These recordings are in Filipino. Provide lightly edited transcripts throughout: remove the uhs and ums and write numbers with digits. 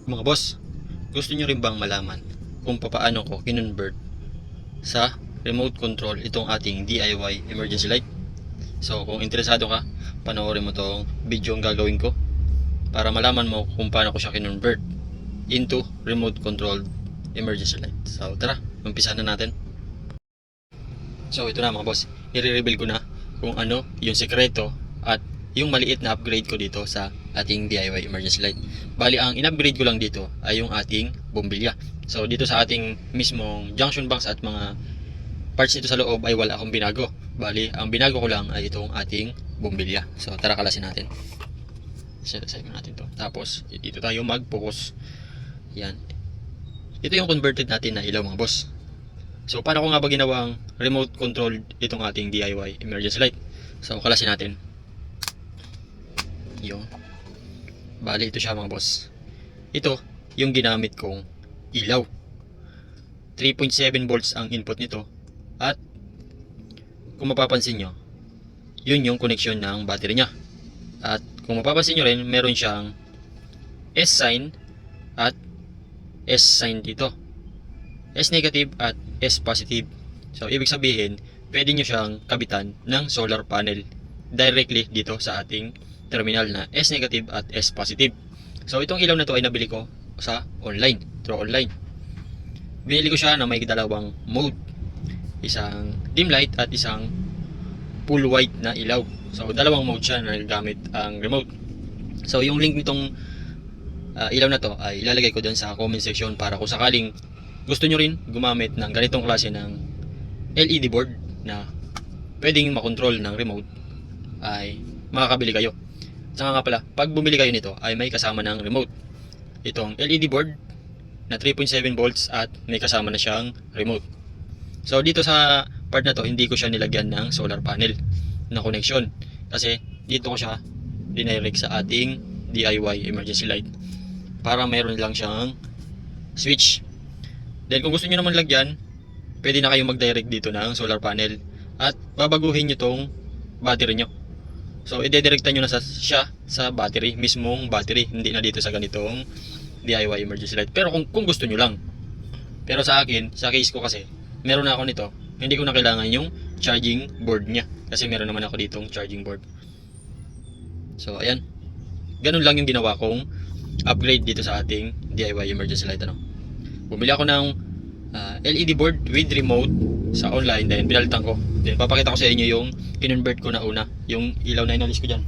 Mga boss, gusto nyo rin bang malaman kung paano ko kinonvert sa remote control itong ating DIY emergency light? So kung interesado ka, panoorin mo tong video ang gagawin ko para malaman mo kung paano ko siya kinonvert into remote controlled emergency light. So tara, umpisa na natin. So ito na mga boss, i-reveal ko na kung ano yung sekreto at yung maliit na upgrade ko dito sa ating DIY emergency light. Bali, ang in-upgrade ko lang dito ay yung ating bombilya. So dito sa ating mismong junction box at mga parts dito sa loob ay wala akong binago. Bali, ang binago ko lang ay itong ating bombilya. So tara, kalasin natin. Set aside natin to. Tapos dito tayo mag-focus. Yan. Ito yung converted natin na ilaw mga boss. So paano ko nga ba ginawang remote control itong ating DIY emergency light? So kalasin natin. Yung bali, ito siya mga boss. Ito yung ginamit kong ilaw. 3.7 volts ang input nito. At kung mapapansin nyo, yun yung connection ng battery nya. At kung mapapansin nyo rin, meron siyang S sign at S sign dito. S negative at S positive. So ibig sabihin, pwede nyo siyang kabitan ng solar panel directly dito sa ating terminal na S negative at S positive. So itong ilaw na to ay nabili ko sa online, through online. Binili ko siya na may dalawang mode. Isang dim light at isang full white na ilaw. So dalawang mode siya na gamit ang remote. So yung link nitong ilaw na to ay ilalagay ko doon sa comment section para kung sakaling gusto nyo rin gumamit ng ganitong klase ng LED board na pwedeng makontrol ng remote, ay makakabili kayo. Saka nga pala, pag bumili kayo nito ay may kasama ng remote. Itong LED board na 3.7 volts at may kasama na siyang remote. So dito sa part na to, hindi ko siya nilagyan ng solar panel na connection. Kasi dito ko siya dinirect sa ating DIY emergency light para mayroon lang siyang switch. Then kung gusto niyo naman lagyan, pwede na kayong mag-direct dito ng solar panel at babaguhin niyo tong battery nyo. So ide-directan nyo na siya sa battery, mismong battery, hindi na dito sa ganitong DIY emergency light. Pero kung gusto nyo lang. Pero sa akin, sa case ko kasi, meron na ako nito, hindi ko na kailangan yung charging board nya. Kasi meron naman ako ditong charging board. So ayan, ganun lang yung ginawa kong upgrade dito sa ating DIY emergency light. Bumili ako ng LED board with remote sa online, then pinalitan ko. Then papakita ko sa inyo yung kinonvert ko na una, yung ilaw na inalis ko dyan.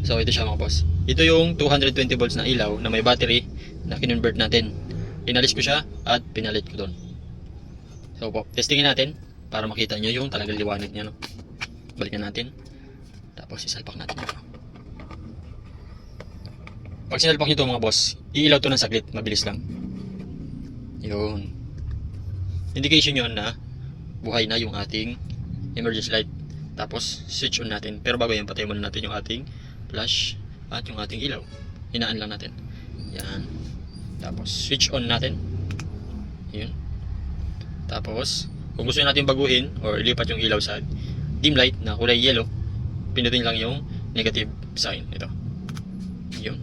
So ito siya mga boss. Ito yung 220 volts na ilaw na may battery na kinonvert natin. Inalis ko siya at pinalit ko doon. So po, testingin natin para makita nyo yung talagang liwanag niya. Balikan natin. Tapos isalpak natin ito. Pag sinalpak nyo ito mga boss, iilaw to ng saglit, mabilis lang. Yun. Indication yun na buhay na yung ating emergency light. Tapos switch on natin. Pero bago yan, patayin muna natin yung ating flash at yung ating ilaw. Hinaan lang natin. Yan. Tapos switch on natin. Yun. Tapos kung gusto natin baguhin or ilipat yung ilaw sa dim light na kulay yellow, pindutin lang yung negative sign. Ito. Yun.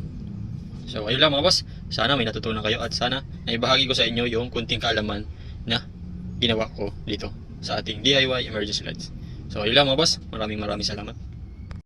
So ayun lang mga boss. Sana may natutunan kayo at sana naibahagi ko sa inyo yung kunting kaalaman na ginawa ko dito sa ating DIY emergency lights. So ayun lang mga boss. Maraming salamat.